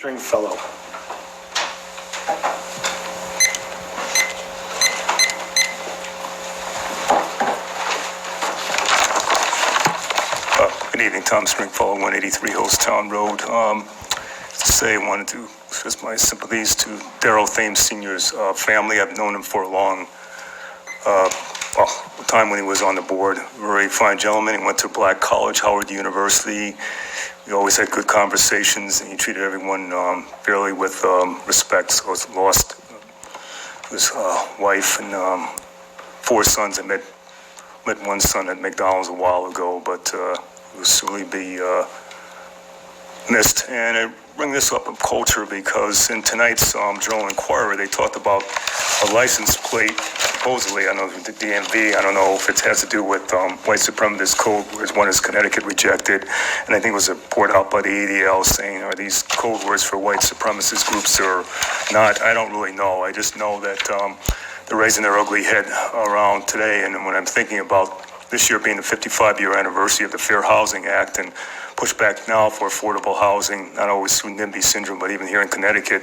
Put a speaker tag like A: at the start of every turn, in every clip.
A: Stringfellow.
B: Good evening, Tom Stringfellow, 183 Hillstown Road. I wanted to express my sympathies to Darrell Thames Sr.'s family. I've known him for a long time when he was on the board. Very fine gentleman. He went to Black College, Howard University. We always had good conversations, and he treated everyone fairly with respect. So he's lost his wife and 4 sons. I met one son at McDonald's a while ago, but will surely be missed. And I bring this up of culture because in tonight's Journal Inquirer, they talked about a license plate, supposedly, I don't know, the DMV, I don't know if it has to do with white supremacist code words. One is Connecticut rejected, and I think it was a report out by the ADL saying, are these code words for white supremacist groups or not? I don't really know. I just know that they're raising their ugly head around today, and when I'm thinking about this year being the 55-year anniversary of the Fair Housing Act and pushback now for affordable housing, not always through NIMBY syndrome, but even here in Connecticut.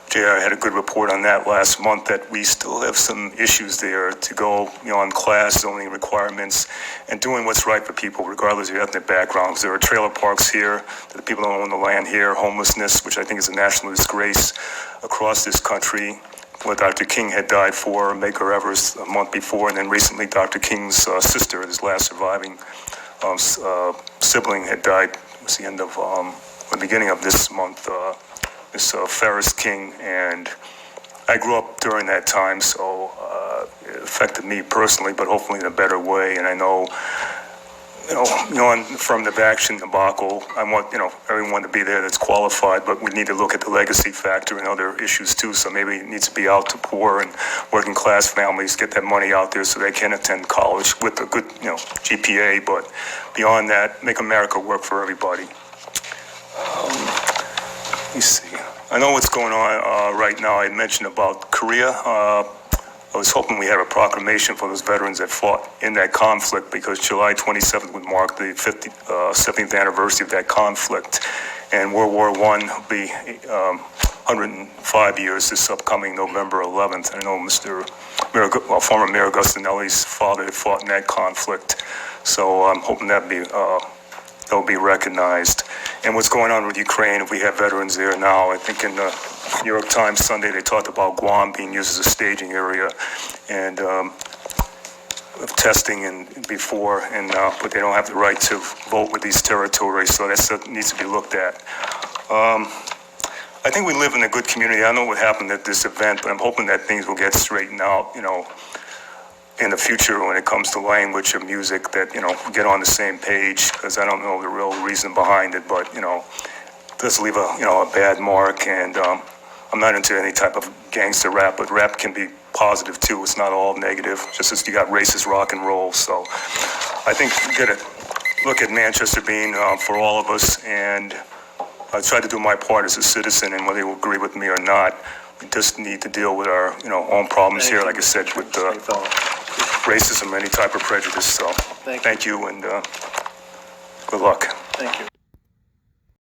B: JR had a good report on that last month that we still have some issues there to go, on class zoning requirements and doing what's right for people, regardless of your ethnic backgrounds. There are trailer parks here that the people don't own the land here, homelessness, which I think is a national disgrace across this country. What Dr. King had died for, Medgar Evers, a month before, and then recently Dr. King's sister, his last surviving sibling, had died. It was the end of the beginning of this month. Miss Ferris King, and I grew up during that time, so it affected me personally, but hopefully in a better way. And I know, on affirmative action debacle, I want everyone to be there that's qualified, but we need to look at the legacy factor and other issues too. So maybe it needs to be out to poor and working class families, get that money out there so they can attend college with a good GPA. But beyond that, make America work for everybody. Let me see. I know what's going on right now. I mentioned about Korea. I was hoping we had a proclamation for those veterans that fought in that conflict because July 27th would mark the 70th anniversary of that conflict. And World War I will be 105 years this upcoming November 11th. I know former Mayor Augustinelli's father had fought in that conflict. So I'm hoping they'll be recognized. And what's going on with Ukraine, if we have veterans there now, I think in the New York Times Sunday, they talked about Guam being used as a staging area and of testing and before, but they don't have the right to vote with these territories, so that needs to be looked at. I think we live in a good community. I know what happened at this event, but I'm hoping that things will get straightened out, in the future when it comes to language or music, that, get on the same page, because I don't know the real reason behind it, but, it does leave a bad mark, and I'm not into any type of gangster rap, but rap can be positive too. It's not all negative, just as you got racist rock and roll. So I think we got to look at Manchester being for all of us, and I try to do my part as a citizen, and whether you agree with me or not, we just need to deal with our, own problems here, like I said, with racism, any type of prejudice. So thank you, and good luck.
A: Thank you.